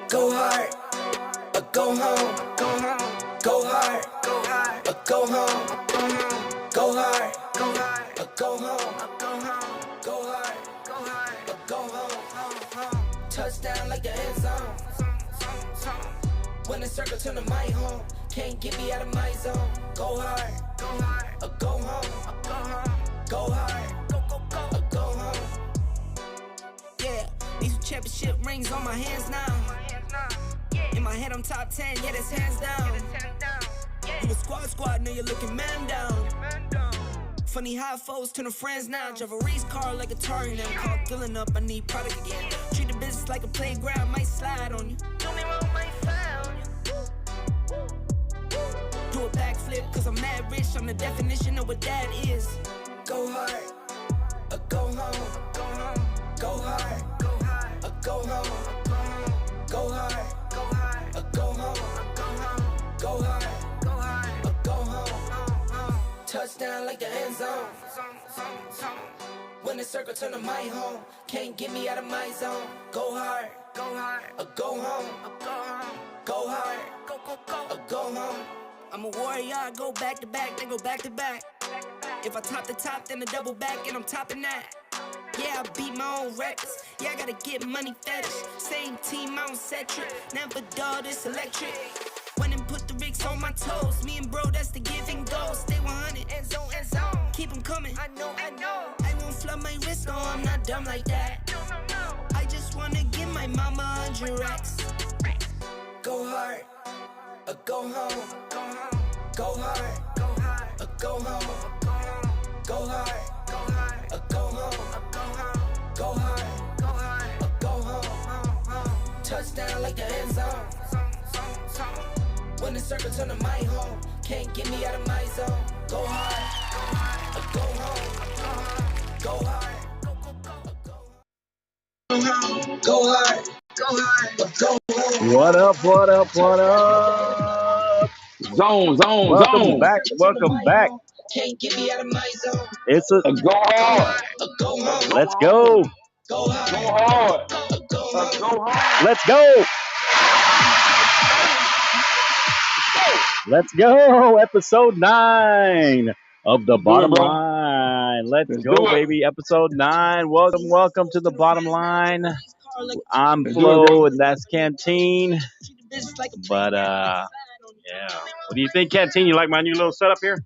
Go hard, or go home. Go home. Go hard, or go home. Go hard, or go home. Go hard, or go home. Touchdown like the end zone. When the circle turn to my home, can't get me out of my zone. Go hard, or go home. Go hard, or go home. Yeah, these championship rings on my hands now. In my head I'm top 10, yeah, that's hands down. You a squad, know you're looking man down. Funny how foes turn to friends now. Drive a race car like a Atari now. Call filling up, I need product again. Treat the business like a playground, might slide on you. Do me wrong, might slide on you. Do a backflip, cause I'm mad rich. I'm the definition of what that is. Go hard, or go home. Go hard, or go home. Go hard, or go home. Go hard, or go home. Touchdown like the end zone. When the circle turn to my home, can't get me out of my zone. Go hard, or go home. Go hard, or go home. I'm a warrior, I go back to back, then go back to back. If I top the top, then a double back, and I'm topping that. Yeah, I beat my own records. Yeah, I gotta get money fetish. Same team, I don't set trip. Never dull, this electric. Went and put the Ricks on my toes. Me and bro, that's the give and go. Stay 100, end zone. Keep them coming. I know. I won't flood my wrist, no, I'm not dumb like that. No. I just wanna give my mama 100 racks. Go hard, or go home. Go hard, or go home. Go hard, or go home. Go hard, or go home. Touchdown like the end zone. When the circle turn to my home, can't get me out of my zone. Go hard, or go home. Go hard, go hard, or go home. What up? Zone. Welcome back. Can't get me out of my zone. It's a Go hard. Go home. let's go. Go hard. Go hard. Go home. Go hard. Let's go. Let's go. Episode 9 of the Bottom bro. Line. Let's Let's go, do it. baby. Episode 9. Welcome to the Bottom Line. I'm Let's do it, Flo, bro. and that's Canteen. But yeah. What do you think, Canteen? You like my new little setup here?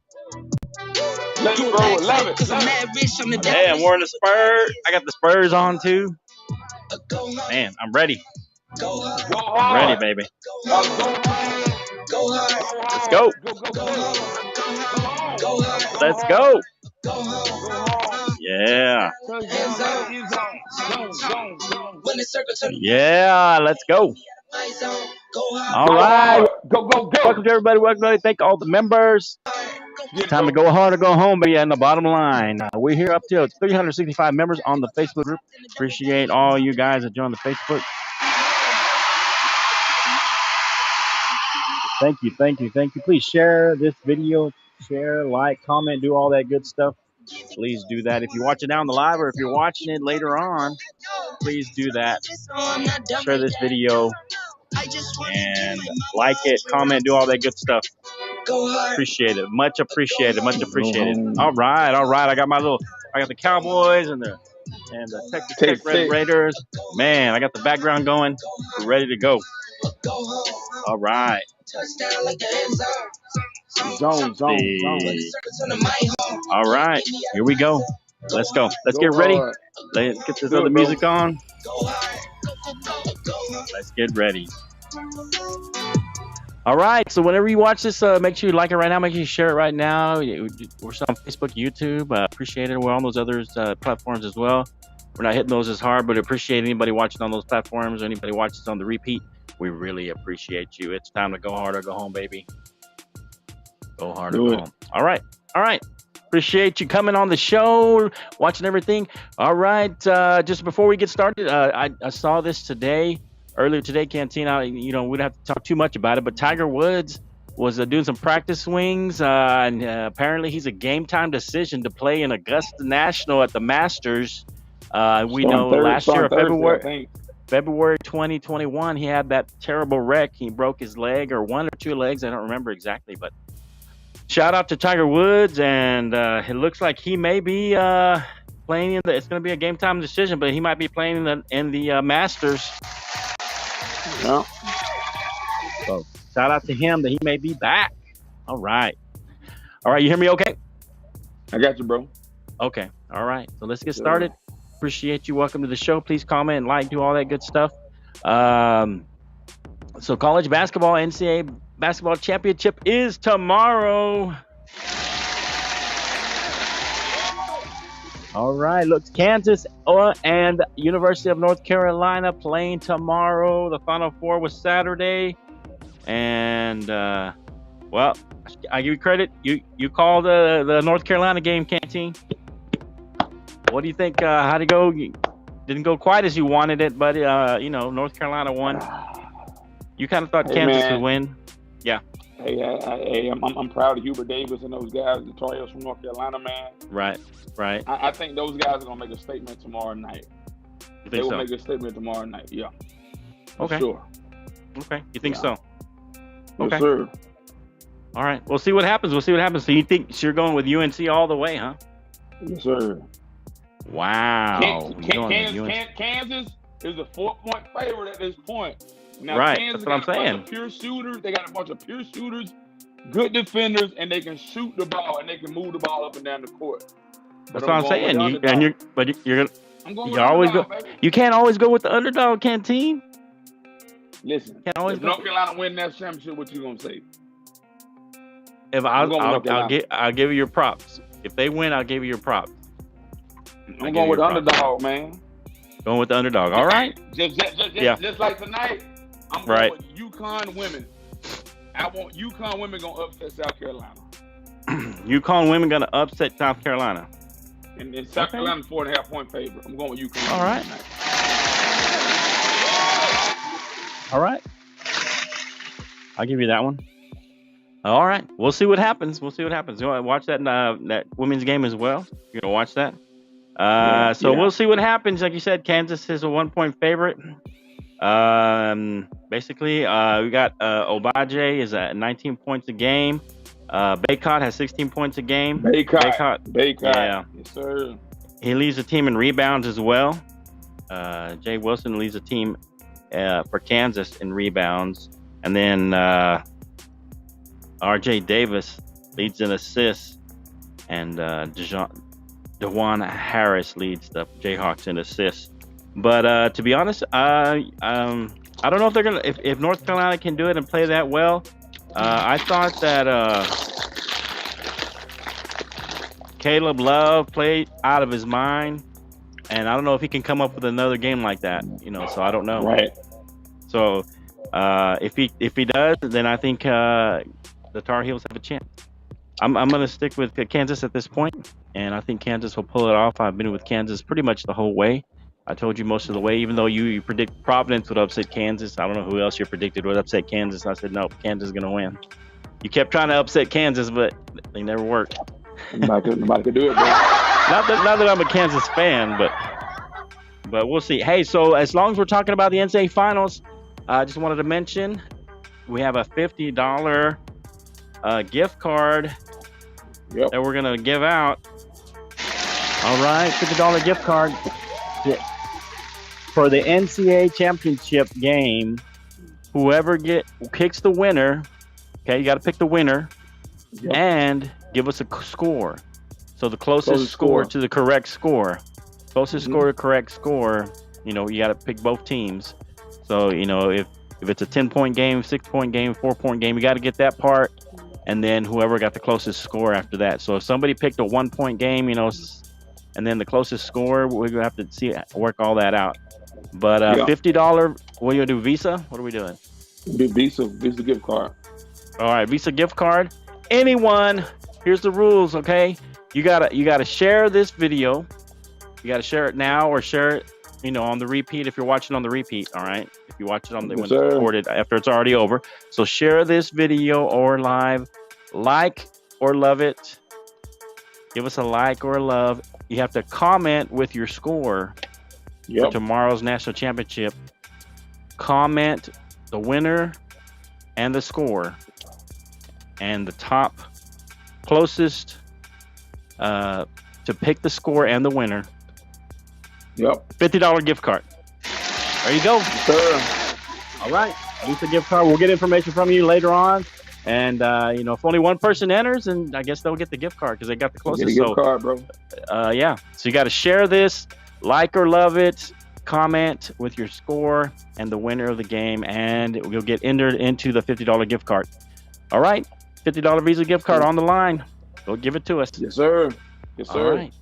Love it, bro. Love it. Cause I'm mad rich, I'm the Hey, I'm wearing the Spurs. I got the Spurs on too. Man, I'm ready. Go hard. Go I'm hard. ready, baby. Go hard. Go hard. Let's go. Go home. Go hard. Let's go. Go home. Go hard. Yeah. Zone. When the circle turn Yeah. Let's go. my zone. Go hard. All right. Go. Welcome to everybody. Thank all the members. It's time to go hard or go home, baby. And the Bottom Line. We're here up to 365 members on the Facebook group. Appreciate all you guys that joined the Facebook. Thank you. Please share this video. Share, like, comment, do all that good stuff. Please do that. If you're watching down the live or if you're watching it later on, please do that. Share this video and like it, comment, do all that good stuff. Appreciate it. Much appreciated. All right. I got the Cowboys and the Texas Tech Red Raiders. Man, I got the background going. We're ready to go. All right. Zone. All right. Here we go. Let's go. Let's get ready. Let's get this other music on. Let's get ready. All right. So whenever you watch this, make sure you like it right now. Make sure you share it right now. We're still on Facebook, YouTube. Appreciate it. We're on those other platforms as well. We're not hitting those as hard, but appreciate anybody watching on those platforms or anybody watching on the repeat. We really appreciate you. It's time to go hard or go home, baby. Go hard or go home. All right. Appreciate you coming on the show, watching everything. All right. Just before we get started, I saw this earlier today, Cantina. We don't have to talk too much about it, but Tiger Woods was doing some practice swings, and apparently he's a game time decision to play in Augusta National at the Masters. We know last year, February 2021, he had that terrible wreck. He broke his leg or one or two legs. I don't remember exactly, but shout out to Tiger Woods. And it looks like he may be playing it's going to be a game time decision, but he might be playing in the Masters. Yeah. So shout out to him that he may be back. All right. You hear me okay? I got you, bro. Okay. All right. So let's get started. Appreciate you. Welcome to the show. Please comment, like, do all that good stuff. So college basketball, NCAA basketball championship is tomorrow. All right. Look, Kansas and University of North Carolina playing tomorrow. The Final Four was Saturday. And, well, I give you credit. You called the North Carolina game, Canteen. What do you think? How'd it go? Didn't go quite as you wanted it, but North Carolina won. You kind of thought Kansas would win. Yeah. Hey, I'm proud of Hubert Davis and those guys, the Tar Heels from North Carolina, man. Right. I think those guys are gonna make a statement tomorrow night. They will make a statement tomorrow night. Yeah. Okay. Sure. Okay. You think so? Okay. Yes, sir. All right. We'll see what happens. So you think you're going with UNC all the way, huh? Yes, sir. Wow. Kansas is a 4-point favorite at this point. Now, right. Kansas That's what I'm saying. Pure shooters. They got a bunch of pure shooters, good defenders, and they can shoot the ball and they can move the ball up and down the court. That's what I'm saying. You're gonna. I'm going you always go. Baby. You can't always go with the underdog, Canteen. Listen, can't always if North Carolina win that championship, what you gonna say? If I'll give you your props. If they win, I'll give you your props. I'm going with the underdog, man. Going with the underdog. All right. Just like tonight, I'm going with UConn women. I want UConn women going to upset South Carolina. UConn women going to upset South Carolina. And South Carolina 4.5-point favorite. I'm going with UConn. All right. All right. I'll give you that one. All right. We'll see what happens. You want to watch that women's game as well? You're going to watch that? We'll see what happens. Like you said, Kansas is a 1-point favorite. Basically, we got Obaje is at 19 points a game. Baycott has 16 points a game. Baycott. Yeah. Yes, sir. He leads the team in rebounds as well. Jay Wilson leads the team for Kansas in rebounds. And then RJ Davis leads in assists. And Dewan Harris leads the Jayhawks in assists. But to be honest, I don't know if they're gonna if North Carolina can do it and play that well. I thought that Caleb Love played out of his mind, and I don't know if he can come up with another game like that. So I don't know. Right. So if he does, then I think the Tar Heels have a chance. I'm gonna stick with Kansas at this point, and I think Kansas will pull it off. I've been with Kansas pretty much the whole way. I told you most of the way, even though you predict Providence would upset Kansas. I don't know who else you predicted would upset Kansas. I said, no, Kansas is going to win. You kept trying to upset Kansas, but they never worked. Nobody could do it, bro. Not that I'm a Kansas fan, but we'll see. Hey, so as long as we're talking about the NCAA Finals, I just wanted to mention we have a $50 gift card that we're going to give out. All right, $50 gift card. For the NCAA championship game, whoever picks the winner, okay, you got to pick the winner, and give us a score. So the closest score to the correct score. Closest score to correct score, you got to pick both teams. So, if it's a 10-point game, 6-point game, 4-point game, you got to get that part, and then whoever got the closest score after that. So if somebody picked a 1-point game, and then the closest score, we're going to have to work all that out. But $50, what are you going to do, Visa? What are we doing? Visa gift card. All right, Visa gift card. Anyone, here's the rules, okay? You gotta share this video. You gotta share it now or share it, on the repeat if you're watching on the repeat, all right? If you watch it on when it's recorded after it's already over. So share this video or live. Like or love it. Give us a like or a love. You have to comment with your score for tomorrow's national championship comment the winner and the score, and the top closest to pick the score and the winner. Yep. $50 gift card. There you go. Sure. All right. Use the gift card. We'll get information from you later on. And, if only one person enters, and I guess they'll get the gift card because they got the closest. Get a gift card, bro. Yeah. So you got to share this, like or love it, comment with your score and the winner of the game, and you'll get entered into the $50 gift card. All right. $50 Visa gift card on the line. Go give it to us. Yes, sir. Yes, sir. All right.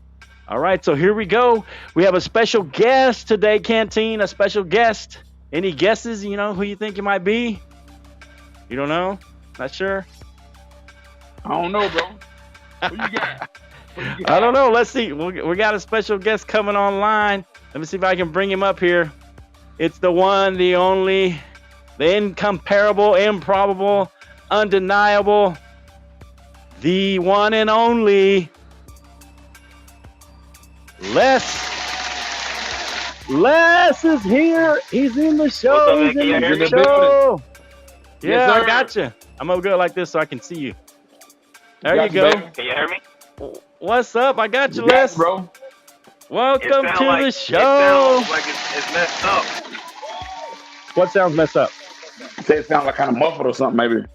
All right. So here we go. We have a special guest today, Canteen. A special guest. Any guesses? You know who you think it might be? You don't know? Not sure? I don't know, bro. Who you got? I don't know. Let's see. We got a special guest coming online. Let me see if I can bring him up here. It's the one, the only, the incomparable, improbable, undeniable, the one and only Les. Les is here. He's in the show. He's in the show. Yeah, Yes, I got you. I'm gonna go like this so I can see you. There you go. Can you hear me? What's up? I got you, You got Les. it, bro. Welcome to the It show. sounds like it's messed up. What sounds messed up? Say it sounds like kind of muffled or something, maybe.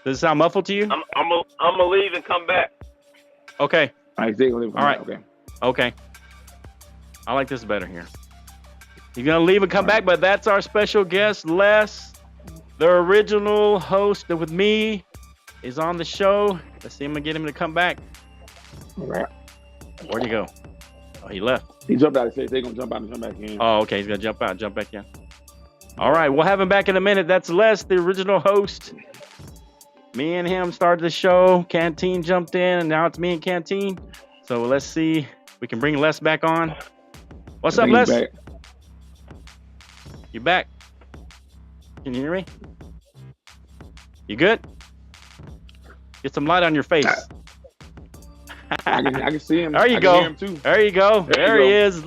Does it sound muffled to you? I'm gonna leave and come back. Okay. All right. Okay. Okay. I like this better here. You're gonna leave and come back, but that's our special guest, Les, the original host with me, is on the show. Let's see. I'm gonna get him to come back. All right. Where'd he go? Oh, he left. He jumped out. He said they're gonna jump out and jump back in. Oh, okay. He's gonna jump out, jump back in. All right. We'll have him back in a minute. That's Les, the original host. Me and him started the show. Canteen jumped in, and now it's me and Canteen. So let's see. We can bring Les back on. What's up, Les? Back. You back? Can you hear me? You good? Get some light on your face. I can see him. There you I go. can hear him too. There you go. There he is.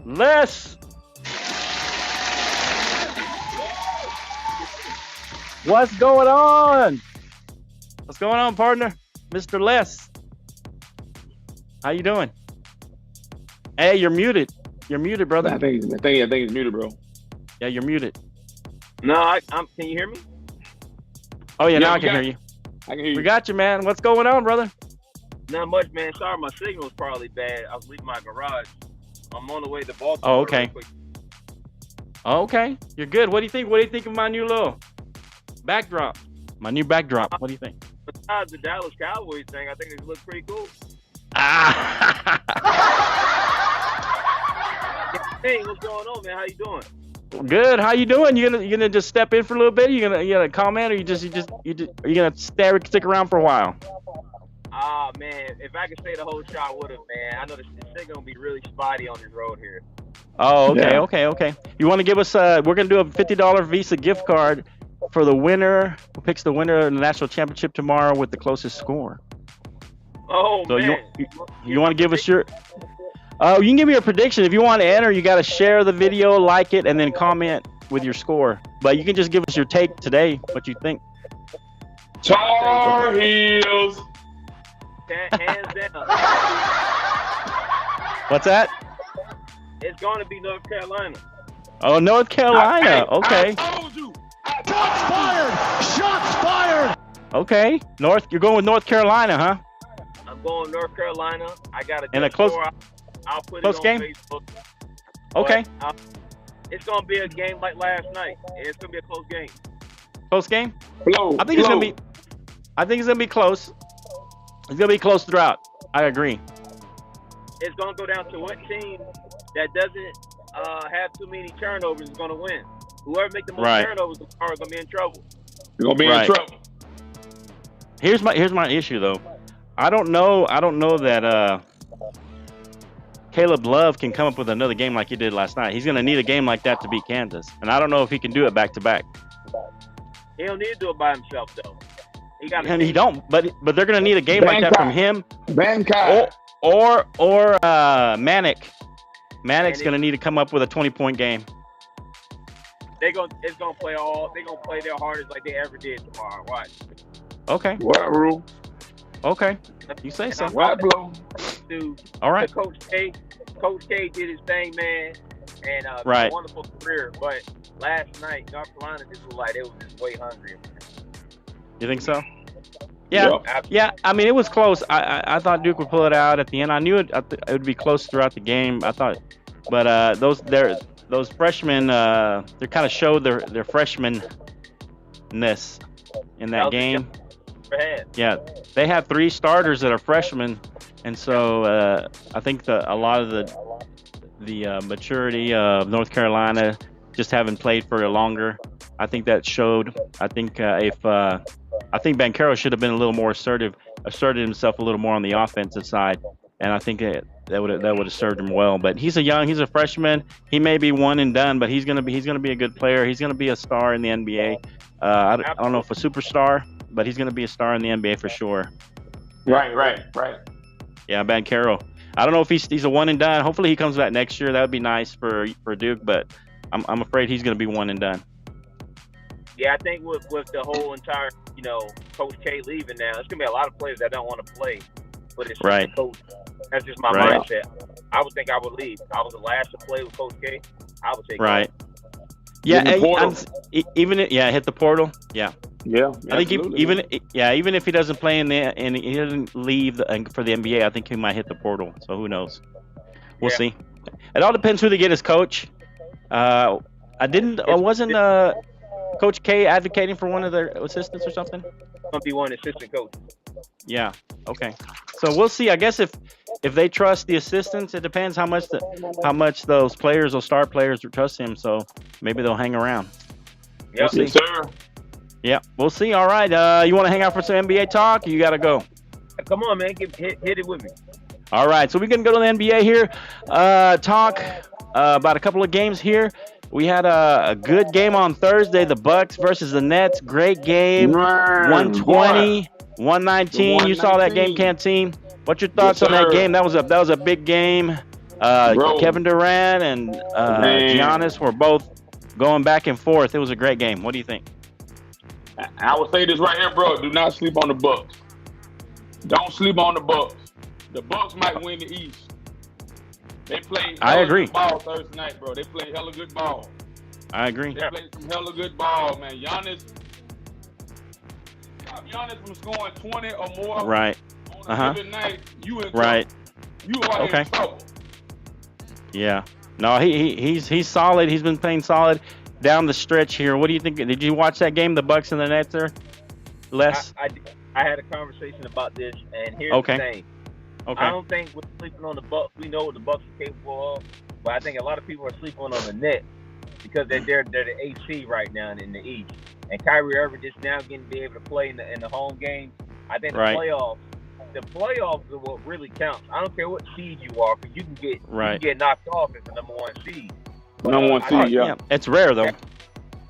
Les. What's going on? What's going on, partner? Mr. Les. How you doing? Hey, you're muted. You're muted, brother. I think he's muted, bro. Yeah, you're muted. No, I'm. Can you hear me? Oh, yeah, Yeah, now I we can got hear you. I can hear you. We got you, man. What's going on, brother? Not much, man. Sorry, my signal's probably bad. I was leaving my garage. I'm on the way to Baltimore. Oh, okay. real quick. Oh, okay. You're good. What do you think? What do you think of my new little backdrop? My new backdrop. What do you think? Besides the Dallas Cowboys thing, I think it looks pretty cool. Hey, what's going on, man? How you doing? Good. How you doing? You gonna just step in for a little bit? You gonna comment, or you are you gonna stick around for a while? Ah, man, if I could stay the whole shot, I would have, man. I know this thing gonna be really spotty on this road here. Oh, okay, Yeah. okay. You want to give us? We're gonna do a $50 Visa gift card for the winner who picks the winner of the national championship tomorrow with the closest score. Oh, So man. you want to give us your? You can give me a prediction. If you want to enter, you got to share the video, like it, and then comment with your score. But you can just give us your take today, what you think. Tar Heels. Hands down. What's that? It's going to be North Carolina. Oh, North Carolina. Okay. I told you. Shots fired! Shots fired! Okay. You're going with North Carolina, huh? I'm going North Carolina. I got a In a good close- score. I'll put close it on game? Facebook. Okay. But, it's going to be a game like last night. It's going to be a close game. Close game. Blow. I think it's gonna be close. It's gonna be close throughout. I agree. It's going to go down to what team that doesn't have too many turnovers is going to win. Whoever make the most Right. turnovers is going to be in trouble. You're gonna be Right. in trouble. Here's my issue though. I don't know that Caleb Love can come up with another game like he did last night. He's gonna need a game like that to beat Kansas, and I don't know if he can do it back to back. He don't need to do it by himself, though. He got. And he don't. But they're gonna need a game like that from him, Bangkok. or Manic. Manic's gonna need to come up with a 20-point game. It's gonna play their hardest like they ever did tomorrow. Watch. Okay. What rule? Okay. You say so. What blow? All right. Coach K did his thing, man, and Right. a wonderful career. But last night, North Carolina just looked like they was just way hungrier. You think so? Yeah. Yeah. I mean, it was close. I thought Duke would pull it out at the end. I knew it would be close throughout the game. I thought, but those freshmen, they kind of showed their freshmen-ness in that game. Yeah, they have 3 starters that are freshmen, and so I think a lot of the maturity of North Carolina, just having played for it longer, I think that showed. I think I think Banchero should have been a little more asserted himself a little more on the offensive side, and I think that would have served him well. But he's a freshman. He may be one and done, but he's gonna be a good player. He's gonna be a star in the NBA. I don't know if a superstar, but he's gonna be a star in the NBA for sure. Right. Yeah, Banchero. I don't know if he's a one and done. Hopefully he comes back next year. That would be nice for Duke, but I'm afraid he's gonna be one and done. Yeah, I think with the whole entire, Coach K leaving now, there's gonna be a lot of players that don't want to play with his coach. That's just my mindset. I would think I would leave. If I was the last to play with Coach K, I would take right. Yeah, hit the portal. Yeah. Yeah, I think even if he doesn't play and he doesn't leave for the NBA, I think he might hit the portal. So who knows? We'll see. It all depends who they get as coach. Wasn't Coach K advocating for one of their assistants or something? Gonna be one assistant coach. Yeah. Okay. So we'll see. I guess if they trust the assistants, it depends how much those star players trust him. So maybe they'll hang around. Yep. We'll see. Yes, sir. Yeah, we'll see. All right. You want to hang out for some NBA talk? Or you got to go. Come on, man. Hit it with me. All right. So we're going to go to the NBA here. Talk about a couple of games here. We had a good game on Thursday. The Bucks versus the Nets. Great game. 120, 119. You saw that game, Canteen. What's your thoughts on that game? That was a big game. Kevin Durant and Giannis were both going back and forth. It was a great game. What do you think? I would say this right here, bro. Do not sleep on the Bucks. Don't sleep on the Bucks. The Bucks might win the East. They played good ball Thursday night, bro. They played hella good ball. I agree. They played some hella good ball, man. Giannis from scoring 20 or more on a given night, you in trouble. You are in trouble. Yeah. No, he's solid. He's been playing solid down the stretch here. What do you think? Did you watch that game, the Bucks and the Nets, there, Les? I had a conversation about this, and here's the thing. Okay. I don't think we're sleeping on the Bucks. We know what the Bucks are capable of, but I think a lot of people are sleeping on the Nets because they're the AC right now in the East. And Kyrie Irving just now getting to be able to play in the home games. I think the playoffs are what really counts. I don't care what seed you are, because you can get knocked off as the number 1 seed. Number 1 seed, yeah. It's rare though.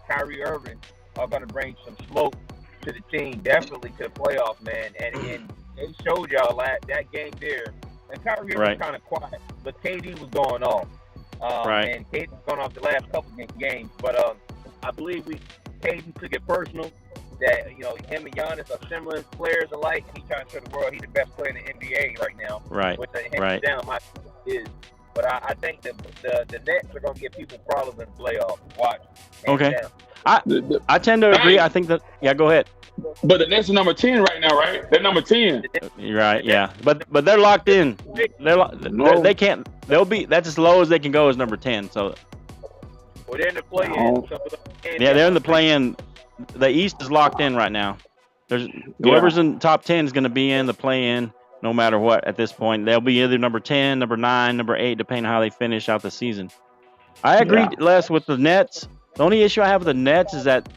Kyrie Irving are going to bring some smoke to the team, definitely to the playoffs, man. And they showed y'all that game there. And Kyrie was kind of quiet, but KD was going off. And KD was going off the last couple of games. But I believe KD took it personal that him and Giannis are similar players alike. He's trying to show the world he's the best player in the NBA right now. Which hands down my is. But I think the Nets are going to give people problems in the playoffs. Watch. I tend to agree. I think that. Yeah, go ahead. But the Nets are number 10 right now, right? They're number 10. Right. Yeah. But they're locked in. They can't. That's as low as they can go as number 10. So. Well, they're in the play-in. Yeah, they're in the play-in. The East is locked in right now. Whoever's in top 10 is going to be in the play-in no matter what at this point. They'll be either number 10, number 9, number 8, depending on how they finish out the season. I agree, Les, with the Nets. The only issue I have with the Nets is that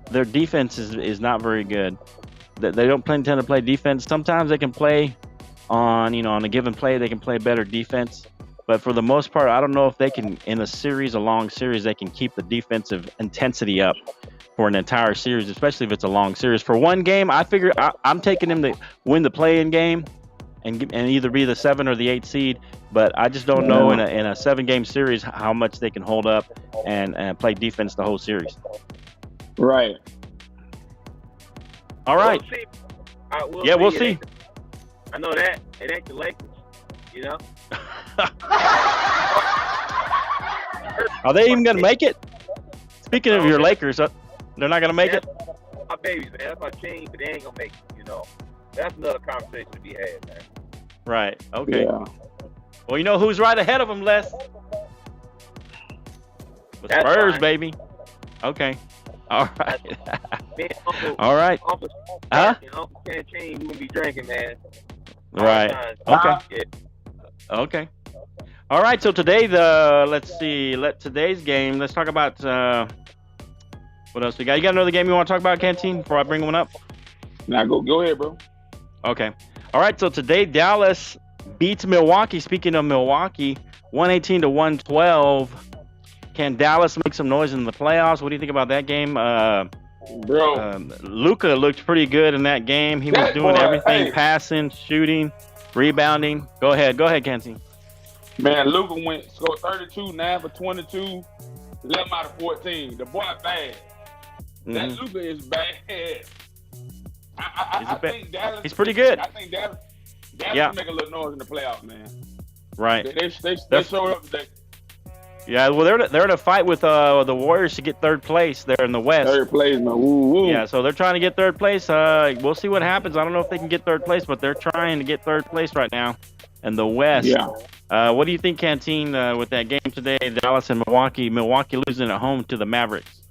their defense is not very good. They don't tend to play defense. Sometimes they can play on a given play, they can play better defense. But for the most part, I don't know if they can, in a long series, they can keep the defensive intensity up for an entire series, especially if it's a long series. For one game, I figure I'm taking them to win the play-in game and either be the 7 or the 8 seed. But I just don't know in a 7-game series how much they can hold up and play defense the whole series. Right. All right. We'll see. I know that it ain't the Lakers, you know. Are they even gonna make it? Speaking of your Lakers, they're not gonna make it. My babies, man. That's my team, but they ain't gonna make it. You know, that's another conversation to be had, man. Right. Okay. Yeah. Well, you know who's right ahead of them, Les? The Spurs, baby. Okay. All right. Man, Uncle, all right. Uncle Canteen, you gonna be drinking, man. Right. Okay. Okay. All right. So today, today's game. Let's talk about what else we got. You got another game you want to talk about, Canteen? Before I bring one up. Now go ahead, bro. Okay. All right. So today, Dallas beats Milwaukee. Speaking of Milwaukee, 118 to 112. Can Dallas make some noise in the playoffs? What do you think about that game? Bro, Luka looked pretty good in that game. He was doing everything, passing, shooting, rebounding. Go ahead, Canteen. Man, Luka scored 32, 9 for 22, 11 out of 14. The boy bad. That Luka is bad. I think Dallas. He's pretty good. I think Dallas can make a little noise in the playoffs, man. Right. They showed up today. Yeah, well, they're in a fight with the Warriors to get third place there in the West. Third place, man. Woo. Yeah, so they're trying to get third place. We'll see what happens. I don't know if they can get third place, but they're trying to get third place right now in the West. Yeah. What do you think, Canteen, with that game today, Dallas and Milwaukee? Milwaukee losing at home to the Mavericks.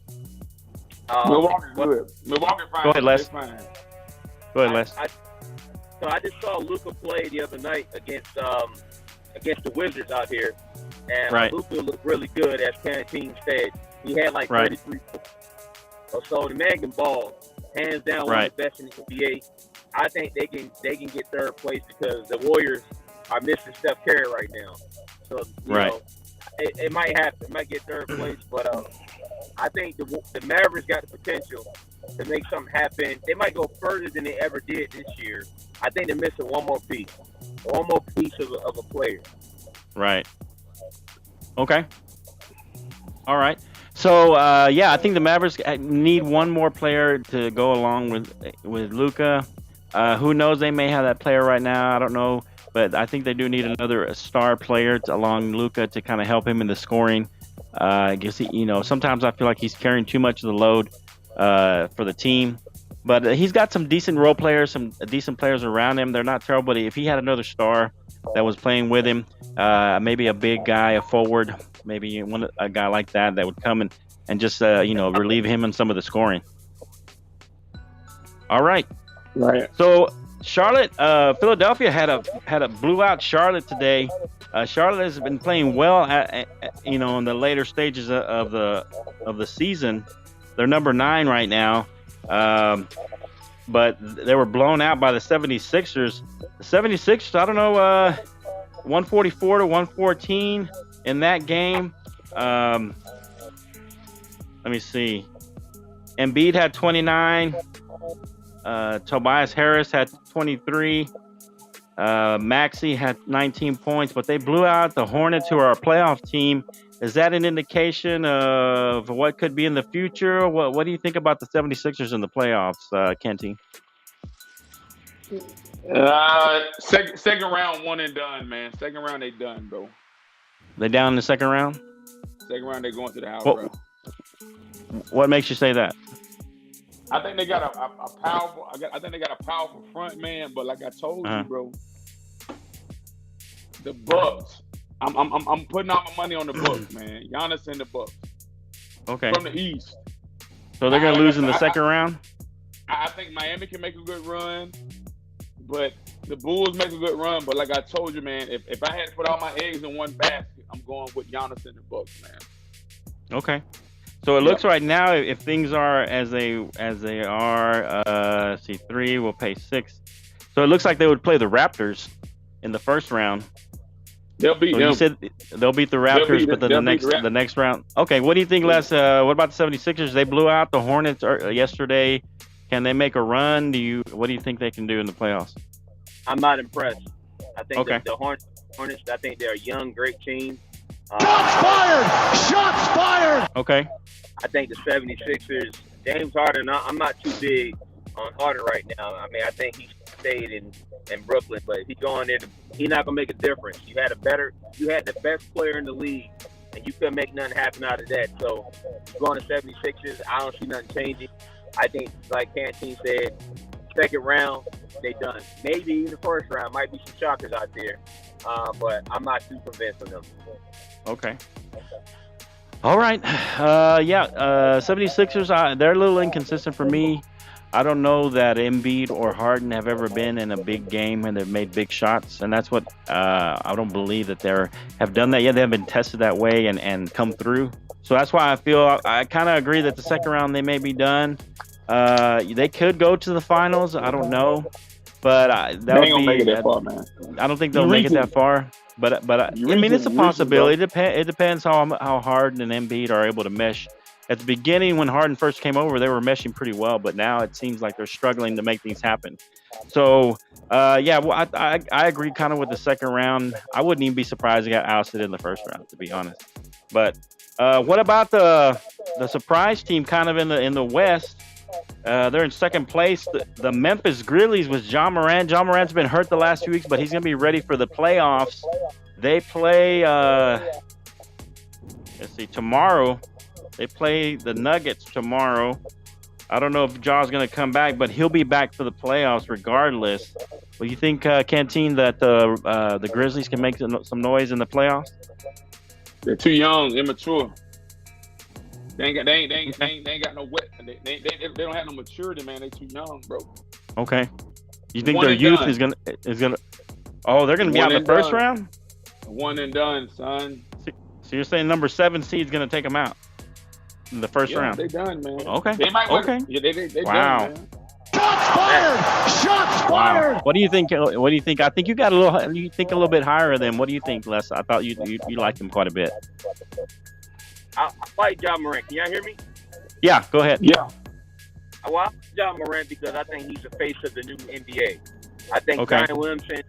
Milwaukee's good. Milwaukee fine. Go ahead, Les. Go ahead, Les. So I just saw Luka play the other night against the Wizards out here. And Luka looked really good, as Canteen said. He had like 33 or so. The man can ball, hands down, one of the best in the NBA. I think they can get third place because the Warriors are missing Steph Curry right now. So you know, it might happen. It might get third place, but I think the Mavericks got the potential to make something happen. They might go further than they ever did this year. I think they're missing one more piece of a player. Right. Okay. All right. So, I think the Mavericks need one more player to go along with Luka. Who knows? They may have that player right now. I don't know. But I think they do need another star player along Luka to kind of help him in the scoring. I guess, sometimes I feel like he's carrying too much of the load for the team. But he's got some decent role players, some decent players around him. They're not terrible. But if he had another star that was playing with him, maybe a big guy, a forward, maybe a guy like that would come and just relieve him in some of the scoring. All right. Right. So Charlotte, Philadelphia had a blew out Charlotte today. Charlotte has been playing well in the later stages of the season. They're number 9 right now. But they were blown out by the 76ers. The 76ers, I don't know, 144 to 114 in that game. Let me see. Embiid had 29. Tobias Harris had 23. Maxey had 19 points, but they blew out the Hornets, who are a playoff team. Is that an indication of what could be in the future? What do you think about the 76ers in the playoffs, Kenty? Second round, one and done, man. Second round, they done, bro. They down in the second round? Second round, they going to the house, bro. What makes you say that? I think they got a powerful. I think they got a powerful front man, but like I told you, bro, the Bucks. I'm putting all my money on the Bucks, man. Giannis in the Bucks. Okay. From the East. So they're gonna lose in the second round. I think Miami can make a good run, but the Bulls make a good run. But like I told you, man, if I had to put all my eggs in one basket, I'm going with Giannis and the Bucks, man. Okay. So it looks right now, if things are as they are, C3 will pay 6. So it looks like they would play the Raptors in the first round. They'll beat them. You said they'll beat the Raptors, but then the next round. Okay, what do you think, Les? What about the 76ers? They blew out the Hornets yesterday. Can they make a run? What do you think they can do in the playoffs? I'm not impressed. I think the Hornets, I think they're a young, great team. Shots fired! Shots fired! Okay. I think the 76ers, James Harden, I'm not too big on Harden right now. I mean, I think he stayed in Brooklyn, but if he's going in, he's not going to make a difference. You had the best player in the league, and you couldn't make nothing happen out of that. So, going to 76ers, I don't see nothing changing. I think, like Canteen said, second round, they done. Maybe in the first round, might be some shockers out there, but I'm not too convinced of them. Okay. All right. 76ers, they're a little inconsistent for me. I don't know that Embiid or Harden have ever been in a big game and they've made big shots, and that's what I don't believe that they have done that yet. They haven't been tested that way and come through. So that's why I feel I kind of agree that the second round they may be done. They could go to the finals. I don't know, but that would be. Make it that far, man. I don't think they'll make it that far. But I mean, it's a possibility. It depends how Harden and Embiid are able to mesh. At the beginning, when Harden first came over, they were meshing pretty well, but now it seems like they're struggling to make things happen. So, I agree kind of with the second round. I wouldn't even be surprised they got ousted in the first round, to be honest. But what about the surprise team kind of in the West? They're in second place. The Memphis Grizzlies with Ja Morant. Ja Morant's been hurt the last few weeks, but he's going to be ready for the playoffs. They play, tomorrow. They play the Nuggets tomorrow. I don't know if Ja's going to come back, but he'll be back for the playoffs regardless. Well, you think, Canteen, that the Grizzlies can make some noise in the playoffs? They're too young, immature. They ain't got no wet. They don't have no maturity, man. They too young, bro. Okay. You think their youth is gonna? Oh, they're gonna be out in the first round. One and done, son. So you're saying number 7 seed's gonna take them out in the first round? They done, man. Okay. They might win. Okay. Yeah, they wow. Done, man. Shots fired! Shots fired! Wow. What do you think? I think you got a little. You think a little bit higher than. What do you think, Les? I thought you liked him quite a bit. I like Ja Morant. Can y'all hear me? Yeah, go ahead. Yeah. Well, I like Ja Morant because I think he's the face of the new NBA. I think Zion Williamson,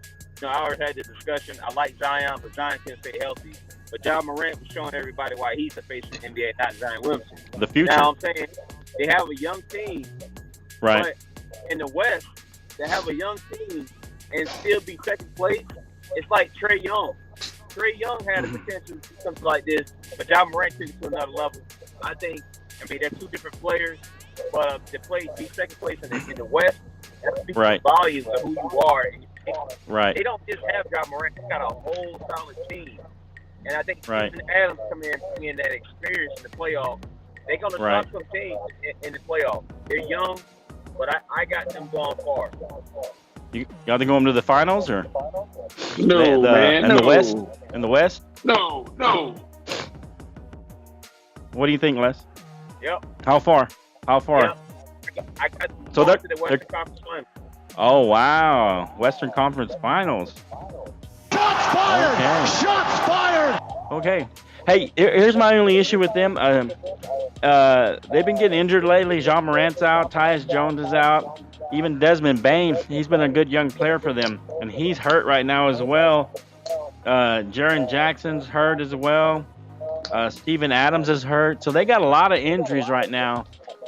I already had the discussion. I like Zion, but Zion can't stay healthy. But Ja Morant was showing everybody why he's the face of the NBA, not Zion Williamson. The future. Now, I'm saying they have a young team. Right. But in the West, to have a young team and still be second place, it's like Trae Young. Trae Young had the potential to do something like this, but Ja Morant took it to another level. I mean, they're two different players, but to be second place in the West, that speaks volumes of who you are. Right. They don't just have Ja Morant; they got a whole solid team, and I think Jason Adams coming in that experience in the playoffs. They're gonna stop some teams in the playoffs. They're young, but I got them going far. Y'all think going to the finals or no, man? In the West? In the West? No. What do you think, Les? Yep. How far? Yep. I got so they're to the Western Conference Finals. Oh wow, Western Conference Finals. Shots fired! Okay. Shots fired! Okay. Hey, here's my only issue with them. They've been getting injured lately. Ja Morant's out. Tyus Jones is out. Even Desmond Bane, he's been a good young player for them, and he's hurt right now as well. Jaren Jackson's hurt as well. Steven Adams is hurt. So they got a lot of injuries right now.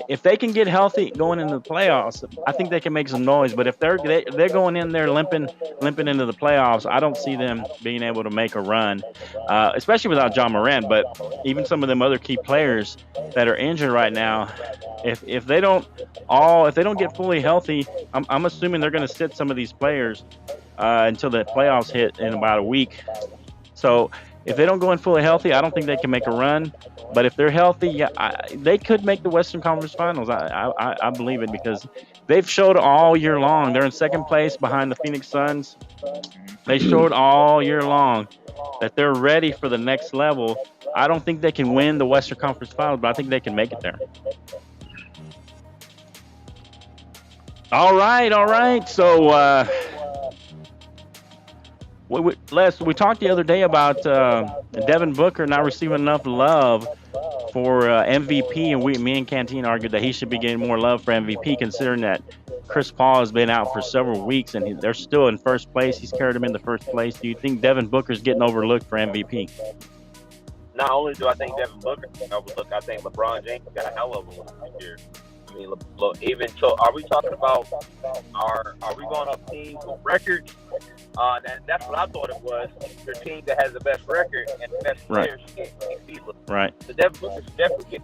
If they can get healthy going into the playoffs, I think they can make some noise. But if they're going in there limping into the playoffs, I don't see them being able to make a run, especially without Ja Morant. But even some of them other key players that are injured right now, if they don't get fully healthy, I'm assuming they're going to sit some of these players until the playoffs hit in about a week. So if they don't go in fully healthy, I don't think they can make a run. But if they're healthy, they could make the Western Conference Finals. I believe it because they've showed all year long. They're in second place behind the Phoenix Suns. They showed all year long that they're ready for the next level. I don't think they can win the Western Conference Finals, but I think they can make it there. All right. So, Les, we talked the other day about Devin Booker not receiving enough love for MVP, and me and Canteen argued that he should be getting more love for MVP, considering that Chris Paul has been out for several weeks, and they're still in first place. He's carried them into first place. Do you think Devin Booker's getting overlooked for MVP? Not only do I think Devin Booker is overlooked, I think LeBron James got a hell of a look this year. I mean, even so, are we talking about are we going off teams with records? That's what I thought it was. Your team that has the best record and the best players get people. Right. So Devin Booker should definitely get.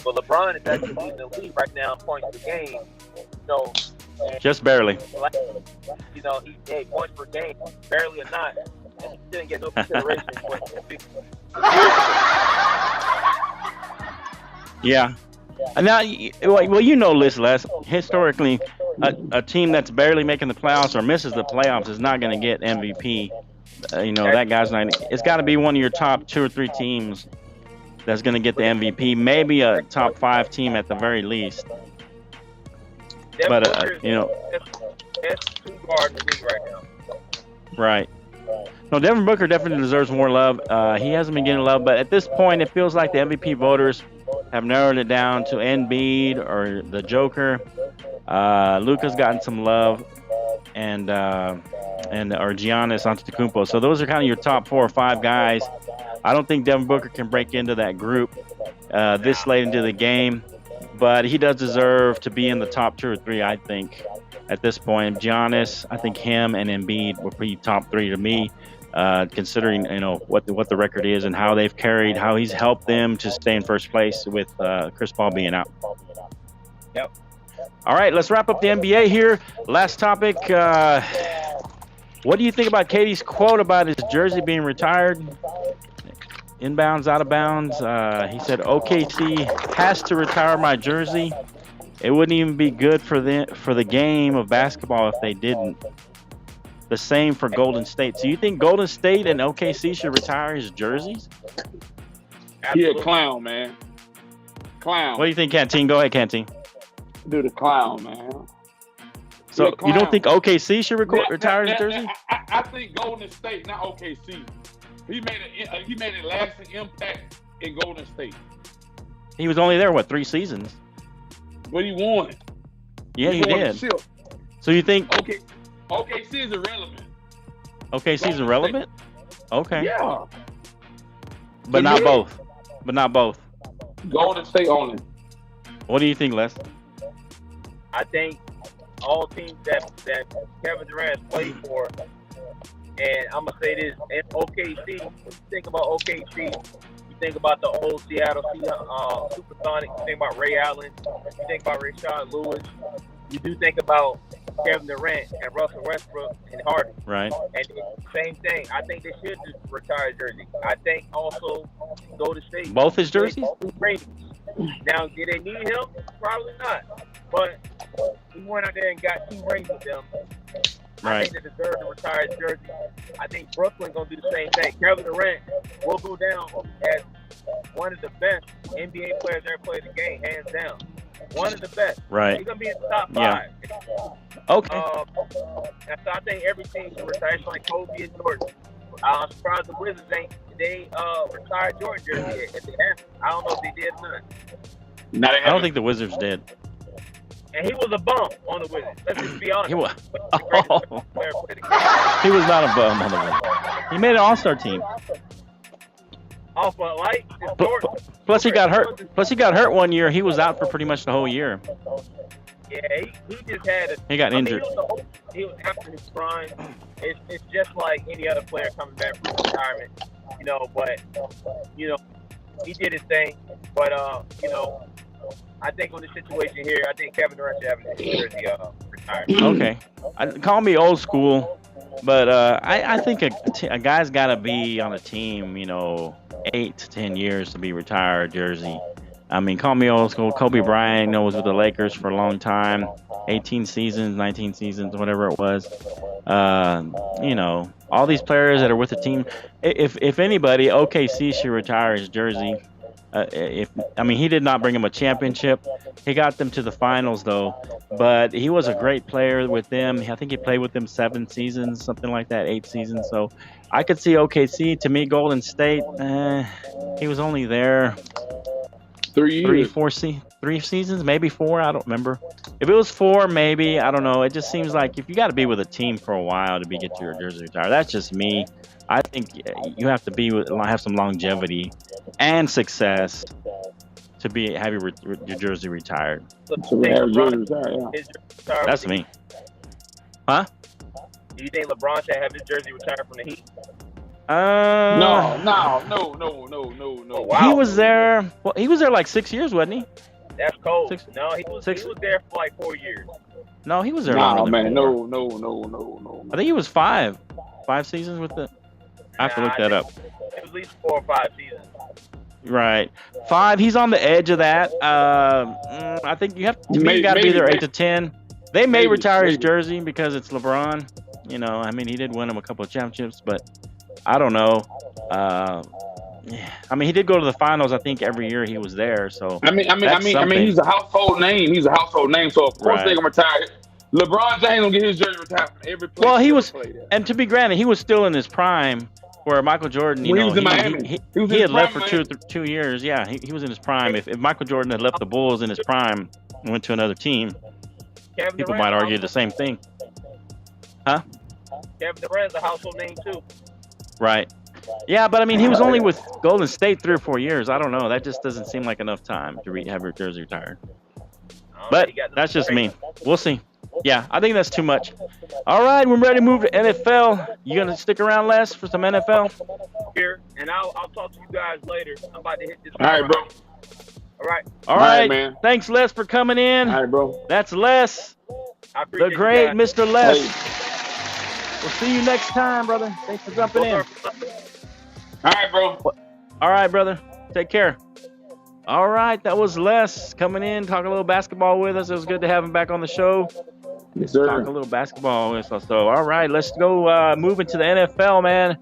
But LeBron is actually leading the league right now in points per game. So just barely. You know, he points per game, barely or not, and he didn't get no consideration for it. Yeah. And now, well, you know this, Les. Historically, a team that's barely making the playoffs or misses the playoffs is not going to get MVP. That guy's not. It's got to be one of your top 2 or 3 teams that's going to get the MVP. Maybe a top 5 team at the very least. But that's 2 guard in the league right now. Right. No, Devin Booker definitely deserves more love. He hasn't been getting love, but at this point, it feels like the MVP voters have narrowed it down to Embiid or the Joker. Luka's gotten some love, and or Giannis Antetokounmpo. So those are kind of your top 4 or 5 guys. I don't think Devin Booker can break into that group this late into the game, but he does deserve to be in the top 2 or 3, I think, at this point. Giannis, I think him and Embiid would be top 3 to me. Considering what the record is and how they've carried, how he's helped them to stay in first place with Chris Paul being out. Yep. All right, let's wrap up the NBA here. Last topic. What do you think about Katie's quote about his jersey being retired? Inbounds, out of bounds. He said, OKC has to retire my jersey. It wouldn't even be good for the game of basketball if they didn't. The same for Golden State. So you think Golden State and OKC should retire his jerseys? He a clown, man. Clown. What do you think, Canteen? Go ahead, Canteen. Dude, a clown, man. So you don't think OKC should retire his jersey? I think Golden State, not OKC. He made a lasting impact in Golden State. He was only there 3 seasons? But he won. Yeah, he did. So you think? OKC is irrelevant. OKC is irrelevant? Okay. Yeah. But not both. But not both. Golden State only. What do you think, Les? I think all teams that Kevin Durant played for, and I'm gonna say this, in OKC, when you think about OKC, you think about the old Seattle Supersonics, you think about Ray Allen, you think about Rashard Lewis, you do think about Kevin Durant and Russell Westbrook and Harden. Right. And same thing. I think they should just retire his jersey. I think also Golden State. Both his jerseys? Now, did they need him? Probably not. But he went out there and got 2 rings with them. Right. I think they deserve to retire his jersey. I think Brooklyn going to do the same thing. Kevin Durant will go down as one of the best NBA players ever played the game, hands down. One of the best. Right. He's going to be in the top 5. Yeah. Okay. And so I think every team should retire. It's like Kobe and Jordan. I'm surprised the Wizards they retired Jordan jersey yet. If they haven't, I don't know if they did or not. I don't think the Wizards did. And he was a bum on the Wizards. Let's just be honest. He was. He was not a bum on the Wizards. He made an All-Star team. Off a light. Plus he got hurt. Plus he got hurt one year. He was out for pretty much the whole year. Yeah, he just had He got injured. He was after his prime. It's just like any other player coming back from retirement, But he did his thing. But I think on the situation here, I think Kevin Durant should have his jersey retired. Okay, call me old school, but I think a guy's got to be on a team, 8 to 10 years to be retired jersey. I mean, call me old school. Kobe Bryant was with the Lakers for a long time, 18 seasons, 19 seasons, whatever it was. All these players that are with the team, if anybody, OKC should retire his jersey. He did not bring him a championship. He got them to the finals, though. But he was a great player with them. I think he played with them 7 seasons, something like that, 8 seasons. So I could see OKC. To me, Golden State, he was only there 3 years. 4 seasons. 3 seasons, maybe 4. I don't remember. If it was 4, maybe. I don't know. It just seems like if you got to be with a team for a while to get your jersey retired. That's just me. I think you have to have some longevity and success to have your jersey retired. That's me. Huh? Do you think LeBron should have his jersey retired from the Heat? No. Oh, wow. He was there. Well, he was there like 6 years, wasn't he? That's cold. No, he was there for like 4 years. No, he was there. No, man. No. No. I think he was 5 seasons with the. I have to look that up. It was at least 4 or 5 seasons. Right, 5. He's on the edge of that. I think you have to. You got to be there 8 to 10. They may retire his jersey because it's LeBron. You know, I mean, he did win him a couple of championships, but I don't know. I mean, he did go to the finals. I think every year he was there. So I mean, he's a household name. So of course they're gonna retire. LeBron James gonna get his jersey retired from every place. Well, he was, and to be granted, he was still in his prime. Where Michael Jordan, he was in Miami. He had left for 2 years. Yeah, he was in his prime. If Michael Jordan had left the Bulls in his prime and went to another team, people might argue the same thing. Huh? Kevin Durant's a household name too. Right. Yeah, but I mean, he was only with Golden State 3 or 4 years. I don't know. That just doesn't seem like enough time to have your jersey retired. But that's just me. We'll see. Yeah, I think that's too much. All right, we're ready to move to NFL. You gonna stick around, Les, for some NFL? Here, and I'll talk to you guys later. I'm about to hit this. All right, bro. All right, man. Thanks, Les, for coming in. All right, bro. That's Les, the great Mr. Les. We'll see you next time, brother. Thanks for jumping in. All right, bro. All right, brother. Take care. All right, that was Les coming in, talking a little basketball with us. It was good to have him back on the show. Yes, sir. Talk a little basketball with us. So, all right, let's go move into the NFL, man.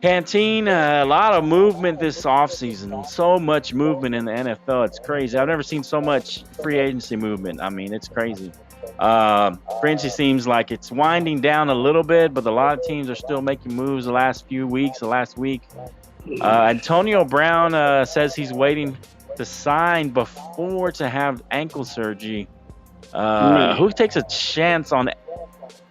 Canteen, a lot of movement this offseason. So much movement in the NFL. It's crazy. I've never seen so much free agency movement. I mean, it's crazy. Free agency seems like it's winding down a little bit, but a lot of teams are still making moves the last week. Antonio Brown says he's waiting to sign before to have ankle surgery. Who takes a chance on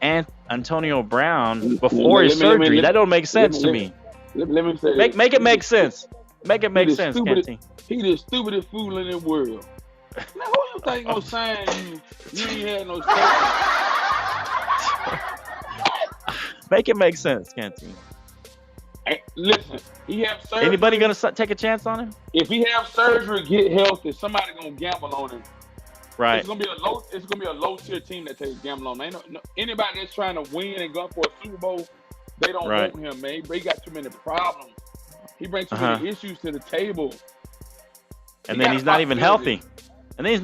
Antonio Brown before his surgery? That don't make sense to me. Let me say make it make sense. Make it make sense, Canteen. He the stupidest fool in the world. Now, who you think gonna sign you? You ain't had no surgery. Make it make sense, Canteen. Hey, listen, he have surgery. Anybody gonna take a chance on him? If he have surgery, get healthy, somebody gonna gamble on him. Right. It's gonna be a low tier team that takes gamble on him. Anybody that's trying to win and go for a Super Bowl, they don't want him, man. He got too many problems. He brings too many issues to the table. And then he's not even healthy. Nah,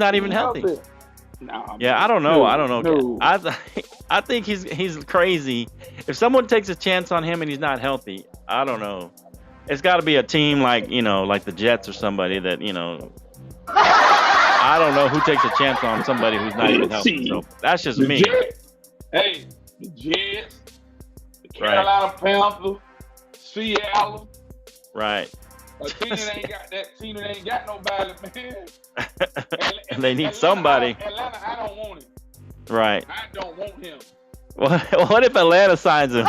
yeah, man. I don't know. No. I think he's crazy. If someone takes a chance on him and he's not healthy, I don't know. It's got to be a team like the Jets or somebody that I don't know who takes a chance on somebody who's not even healthy. So that's just me. The Jets, the Carolina Panthers, Seattle. Right. A team that ain't got nobody, man. And they need somebody. Atlanta, I don't want him. Right. I don't want him. What if Atlanta signs him?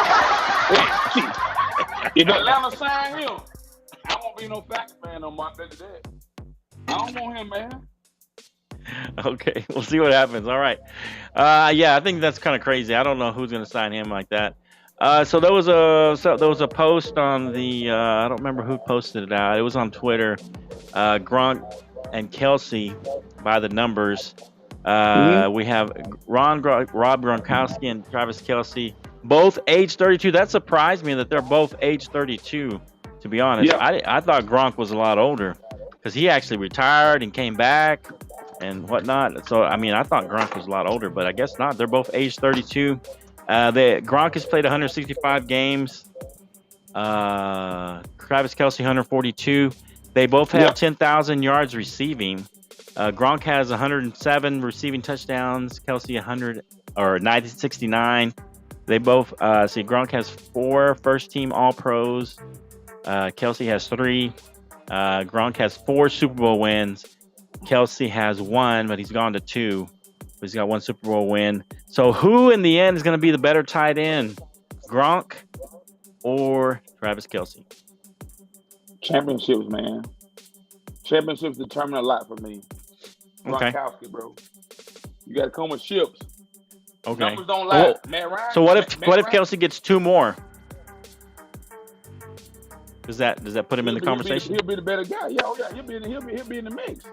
If Atlanta sign him, I won't be no Falcons fan no more. I bet you that. I don't want him, man. Okay, we'll see what happens. All right. Yeah, I think that's kind of crazy. I don't know who's going to sign him like that. So there was a post on the I don't remember who posted it out. It was on Twitter. Gronk and Kelsey by the numbers. We have Rob Gronkowski and Travis Kelsey, both age 32. That surprised me that they're both age 32. To be honest, I thought Gronk was a lot older because he actually retired and came back and whatnot. So I mean, I thought Gronk was a lot older, but I guess not. They're both age 32. Gronk has played 165 games. Travis Kelsey 142. They both have 10,000 yards receiving. Gronk has 107 receiving touchdowns. Kelsey 69. They both Gronk has 4 first-team All-Pros. Kelsey has 3. Gronk has 4 Super Bowl wins. Kelsey has 1, but he's gone to 2. He's got 1 Super Bowl win. So who in the end is going to be the better tight end? Gronk or Travis Kelsey? Championships, man. Championships determine a lot for me. Okay. Gronkowski, bro. You got to come with ships. Okay. Numbers don't lie. Matt Ryan. So what if Kelsey gets 2 more? Does that put him in the conversation? He'll be the better guy. Yeah, he'll be in the mix.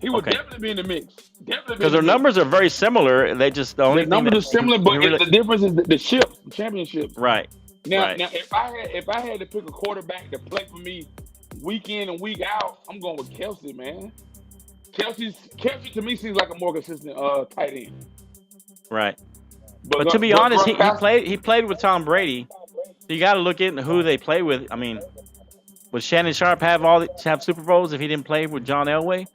He would definitely be in the mix. Because their numbers are very similar. They just the numbers are similar, but the difference is the ships, the championships. Right. Now, if I had to pick a quarterback to play for me week in and week out, I'm going with Kelsey, man. Kelsey to me seems like a more consistent tight end. Right. But to be honest, he played with Tom Brady. So you got to look into who they play with. I mean, would Shannon Sharp have Super Bowls if he didn't play with John Elway?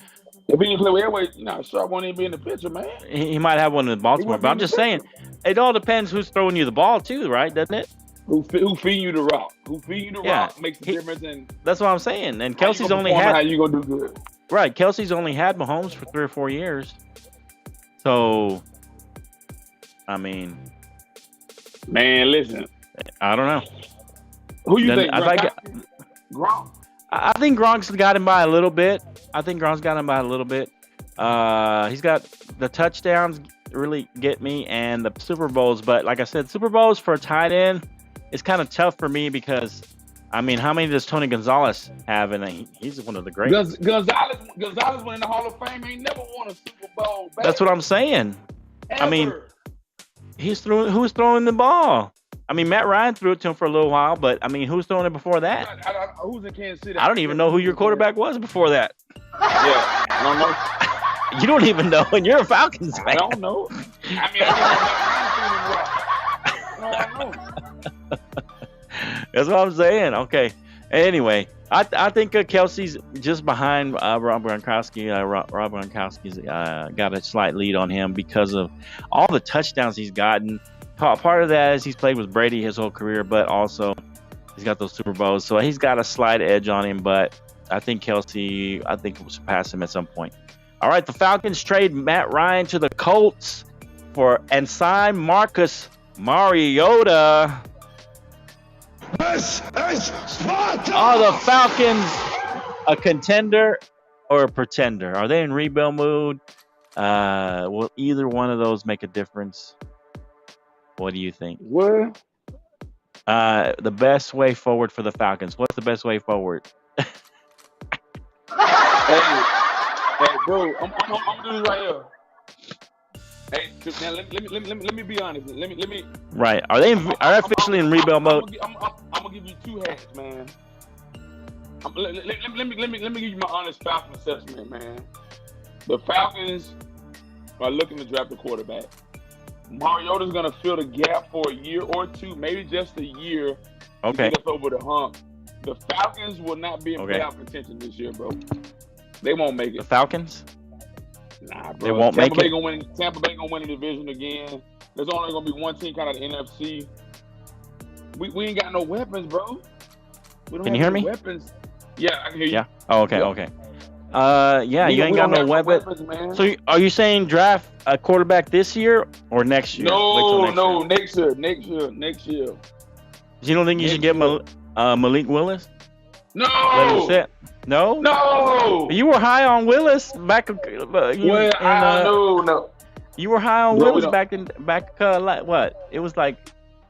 If he didn't play with Elway, Sharp won't even be in the picture, man. He might have one in Baltimore, but I'm just saying, it all depends who's throwing you the ball too, right? Doesn't it? Who feeding you the rock? Who feeding you the rock makes the difference. And that's what I'm saying. And Kelsey's only had. How you gonna do good? Right, Kelsey's only had Mahomes for 3 or 4 years. So, I mean, man, listen. I don't know. Who you think? Gronk. I think Gronk's got him by a little bit. He's got the touchdowns really get me and the Super Bowls. But like I said, Super Bowls for a tight end is kind of tough for me because, I mean, how many does Tony Gonzalez have? And he's one of the greatest. Gonzalez went in the Hall of Fame. Ain't never won a Super Bowl. That's what I'm saying. Ever. I mean, who's throwing the ball? I mean, Matt Ryan threw it to him for a little while, but I mean, who's throwing it before that? Who's in Kansas City? I don't even know who your quarterback was before that. Yeah, I don't know. You don't even know, and you're a Falcons fan. I don't know. I mean, I don't know. That's what I'm saying. Okay. Anyway, I think Kelsey's just behind Rob Gronkowski. Rob Gronkowski's got a slight lead on him because of all the touchdowns he's gotten. Part of that is he's played with Brady his whole career, but also he's got those Super Bowls. So he's got a slight edge on him, but I think Kelsey, will surpass him at some point. All right, the Falcons trade Matt Ryan to the Colts and sign Marcus Mariota. This is Sparta! Are the Falcons a contender or a pretender? Are they in rebuild mood? Will either one of those make a difference? What do you think? What? The best way forward for the Falcons. What's the best way forward? Hey, bro, I'm doing this right here. Hey, now let me be honest. Let me. Right. Are they officially in rebuild mode? I'm gonna give you 2 hats, man. Let me give you my honest Falcon assessment, man. The Falcons are looking to draft a quarterback. Mariota's gonna fill the gap for a year or 2, maybe just a year. Okay. To get us over the hump. The Falcons will not be in playoff contention this year, bro. They won't make it. The Falcons? Nah, bro. They won't make it. Tampa Bay gonna win the division again. There's only gonna be one team kind of the NFC. We ain't got no weapons, bro. We don't Can you hear me? Weapons. Yeah, I can hear you. Yeah. Oh, okay. Okay. You ain't got no weapons, man. So are you saying draft a quarterback this year or next year? No, next year. You don't think you should get Malik Willis? No. Let him sit. No. No. You were high on Willis back. No. You were high on Willis back. What? It was like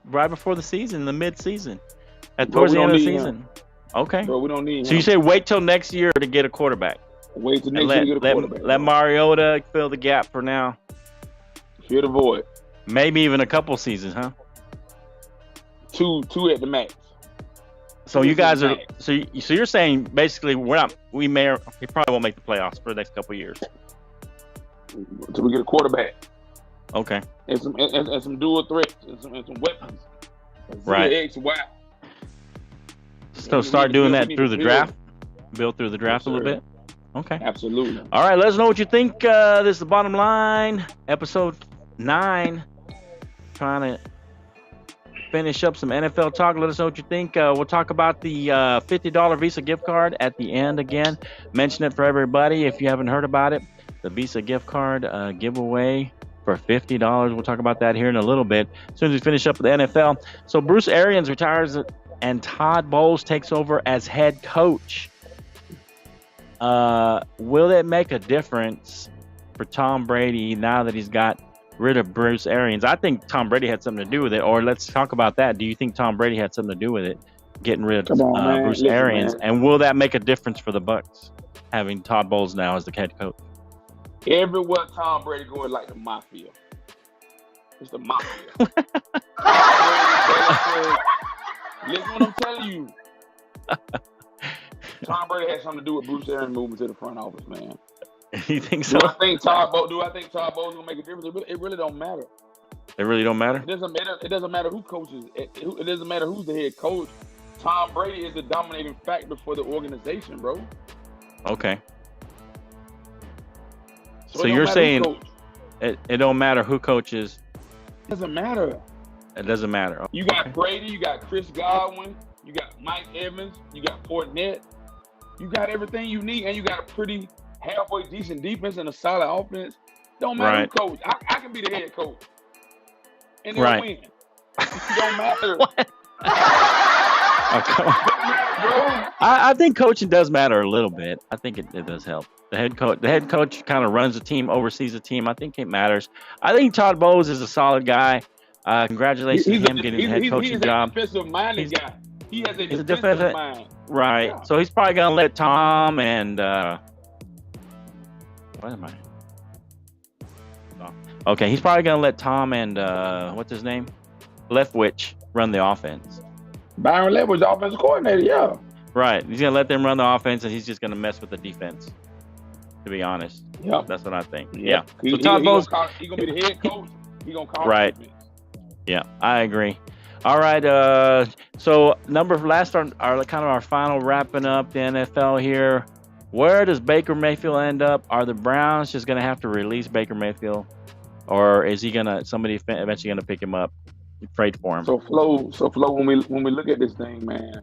right before the season, the mid-season, towards the end of the season. Okay. Bro, we don't need him. So you say wait till next year to get a quarterback. Wait till next year to get a quarterback. Let Mariota fill the gap for now. Fill the void. Maybe even a couple seasons, huh? Two at the max. So you guys are so you're saying basically we probably won't make the playoffs for the next couple of years until we get a quarterback. Okay. And some dual threats and some weapons. Right. X, Y. So start doing that through the draft. Build through the draft a little bit. Okay. Absolutely. All right. Let us know what you think. This is the Bottom Line, episode 9. Trying to finish up some NFL talk. Let us know what you think. We'll talk about the $50 Visa gift card at the end again. Mention it for everybody if you haven't heard about it. The Visa gift card giveaway for $50. We'll talk about that here in a little bit as soon as we finish up with the NFL. So Bruce Arians retires and Todd Bowles takes over as head coach. Will it make a difference for Tom Brady now that he's got rid of Bruce Arians? I think Tom Brady had something to do with it. Or let's talk about that. Do you think Tom Brady had something to do with it, getting rid of Bruce Arians? Man. And will that make a difference for the Bucs, having Todd Bowles now as the head coach? Everywhere Tom Brady going like the mafia. It's the mafia. Listen what I'm telling you. Tom Brady had something to do with Bruce Arians moving to the front office, man. You think so? Do I think Todd Bowles gonna make a difference? It really don't matter. It really don't matter? It doesn't matter who coaches. It doesn't matter who's the head coach. Tom Brady is the dominating factor for the organization, bro. Okay. So you're saying it don't matter who coaches? It doesn't matter. It doesn't matter. Okay. You got Brady, you got Chris Godwin, you got Mike Evans, you got Fournette. You got everything you need, and you got a pretty halfway decent defense and a solid offense. Don't matter who coach. I can be the head coach. And they'll win. It don't matter. I think coaching does matter a little bit. I think it does help. The head coach kind of runs the team, oversees the team. I think it matters. I think Todd Bowles is a solid guy. Congratulations to him getting the head coaching job. He's a defensive-minded guy. He has a defensive mind. Right. Yeah. So he's probably going to let Tom and what am I? No. Okay, he's probably going to let Tom and what's his name? Leftwich run the offense. Byron Leftwich, offensive coordinator, yeah. Right. He's going to let them run the offense, and he's just going to mess with the defense, to be honest. Yeah. That's what I think. Yeah. So Todd Bowles, he's going to be the head coach. He's going to call right. Yeah, I agree. All right. So our final wrapping up the NFL here. Where does Baker Mayfield end up? Are the Browns just going to have to release Baker Mayfield, or is somebody eventually going to pick him up, trade for him? So Flo, when we look at this thing, man,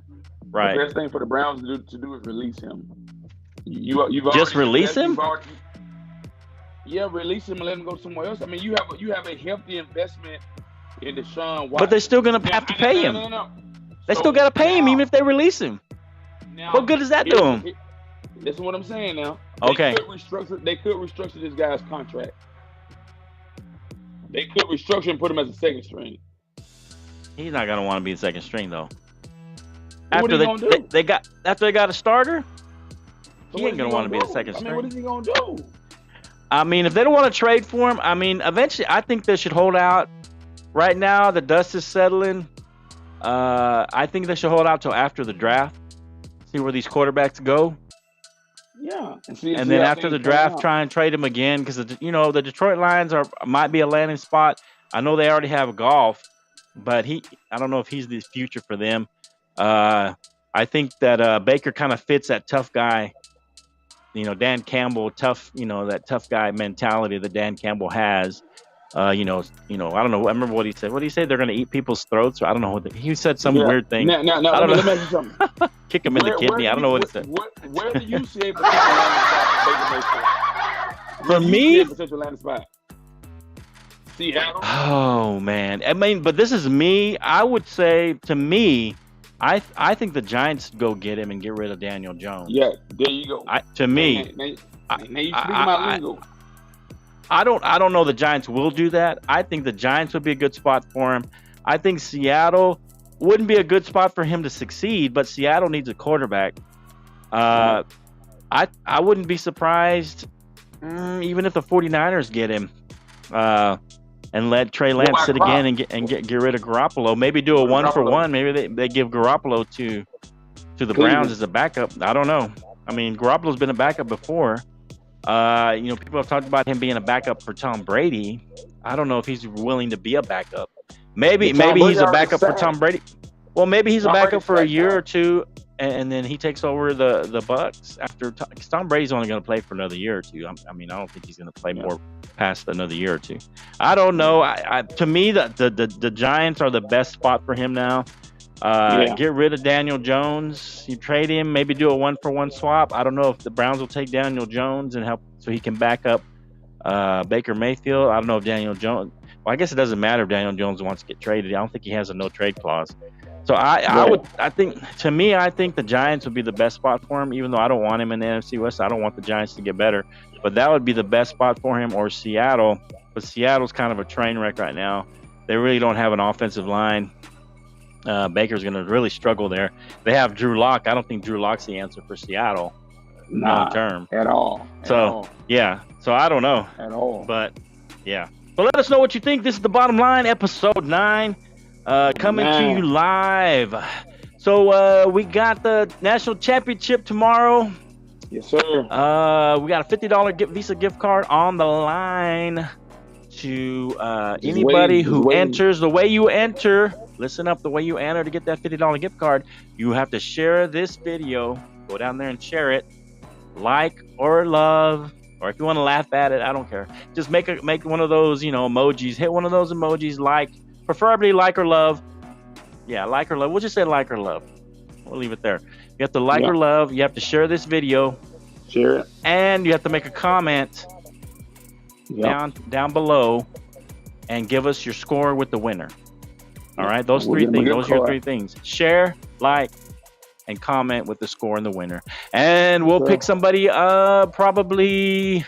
right? The best thing for the Browns to do is release him. You've just release him. Release him and let him go somewhere else. I mean, you have a hefty investment in Deshaun Watson. But they're still going to have to pay him. No. They still got to pay him even if they release him. Now, what good does that do him? This is what I'm saying now. Okay. They could restructure this guy's contract. They could restructure and put him as a second string. He's not going to want to be a second string, though. After they got a starter, so he ain't going to want to be a second string. What is he going to do? I mean, if they don't want to trade for him, I mean, eventually, I think they should hold out. Right now, the dust is settling. I think they should hold out till after the draft, see where these quarterbacks go. Yeah, and then after the draft, try and trade him again because the Detroit Lions might be a landing spot. I know they already have Goff, but I don't know if he's the future for them. I think that Baker kind of fits that tough guy. Dan Campbell, tough. That tough guy mentality that Dan Campbell has. I don't know. I remember what he said. What did he say? They're going to eat people's throats. Or I don't know. He said some weird thing. Now, let me ask you something. Kick him in the kidney. I don't know what he said. Where do you see a potential landing spot for me? Potential landing spot. Seattle. Oh man. I mean, but this is me. I would say to me, I think the Giants go get him and get rid of Daniel Jones. Yeah, there you go. To me, now you speak my lingo. I don't know the Giants will do that. I think the Giants would be a good spot for him. I think Seattle wouldn't be a good spot for him to succeed, but Seattle needs a quarterback. I wouldn't be surprised even if the 49ers get him and let Trey Lance sit again and get rid of Garoppolo. Maybe do a 1-for-1. Maybe they give Garoppolo to the Browns as a backup. I don't know. I mean, Garoppolo's been a backup before. People have talked about him being a backup for Tom Brady. I don't know if he's willing to be a backup. Maybe he's a backup for Tom Brady. Well, maybe he's a backup for a year or two, and then he takes over the Bucs after. Tom Brady's only going to play for another year or two. I mean, I don't think he's going to play more past another year or two. I don't know. To me, the Giants are the best spot for him now. Get rid of Daniel Jones. You trade him, maybe do a 1-for-1 swap. I don't know if the Browns will take Daniel Jones and help so he can back up Baker Mayfield. I don't know if Daniel Jones. Well, I guess it doesn't matter if Daniel Jones wants to get traded. I don't think he has a no trade clause. So I think the Giants would be the best spot for him, even though I don't want him in the NFC West. I don't want the Giants to get better, but that would be the best spot for him, or Seattle. But Seattle's kind of a train wreck right now. They really don't have an offensive line. Baker's going to really struggle there. They have Drew Lock. I don't think Drew Lock's the answer for Seattle long term at all. Yeah. So I don't know at all. But yeah. So let us know what you think. This is The Bottom Line, episode 9, coming to you live. So we got the national championship tomorrow. Yes, sir. We got a $50 Visa gift card on the line to anybody who enters. The way you enter, listen up, the way you enter to get that $50 gift card, you have to share this video. Go down there and share it. Like or love. Or if you want to laugh at it, I don't care. Just make one of those, emojis. Hit one of those emojis, preferably like or love. Yeah, like or love. We'll just say like or love. We'll leave it there. You have to like or love. You have to share this video. Share it. And you have to make a comment down below and give us your score with the winner. All right, those three things. Those are your 3 things. Share, like, and comment with the score and the winner. And we'll pick somebody probably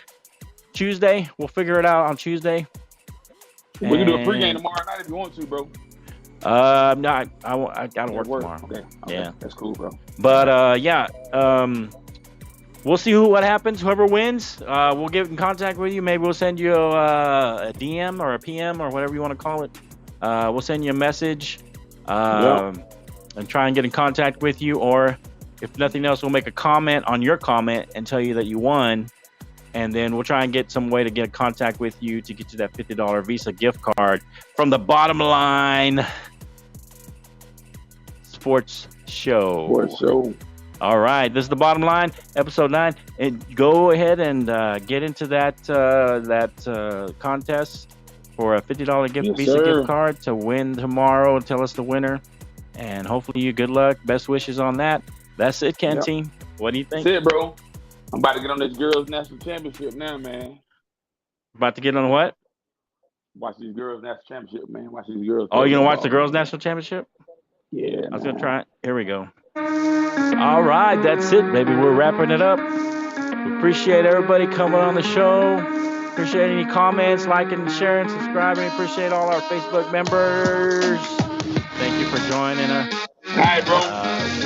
Tuesday. We'll figure it out on Tuesday. We can do a pregame tomorrow night if you want to, bro. No, I gotta work tomorrow. Okay. Yeah. That's cool, bro. But we'll see what happens. Whoever wins, we'll get in contact with you. Maybe we'll send you a DM or a PM or whatever you want to call it. We'll send you a message. And try and get in contact with you, or if nothing else, we'll make a comment on your comment and tell you that you won, and then we'll try and get some way to get in contact with you to get you that $50 Visa gift card from the Bottom Line Sports Show. All right, this is the Bottom Line, episode 9, and go ahead and get into that contest for a $50 Visa gift card to win tomorrow. Tell us the winner. And hopefully you good luck. Best wishes on that. That's it, Canteen. What do you think? That's it, bro. I'm about to get on this girls' national championship now, man. About to get on what? Watch these girls' national championship, man. Watch these girls. Oh, you gonna watch the girls' national championship? Yeah. I was gonna try it. Here we go. All right, that's it, baby. We're wrapping it up. We appreciate everybody coming on the show. Appreciate any comments, liking, sharing, subscribing. Appreciate all our Facebook members. Thank you for joining us. All right, bro.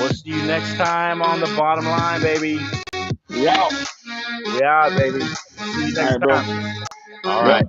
We'll see you next time on The Bottom Line, baby. We out. We out, baby. See you next time. All right, bro. All right.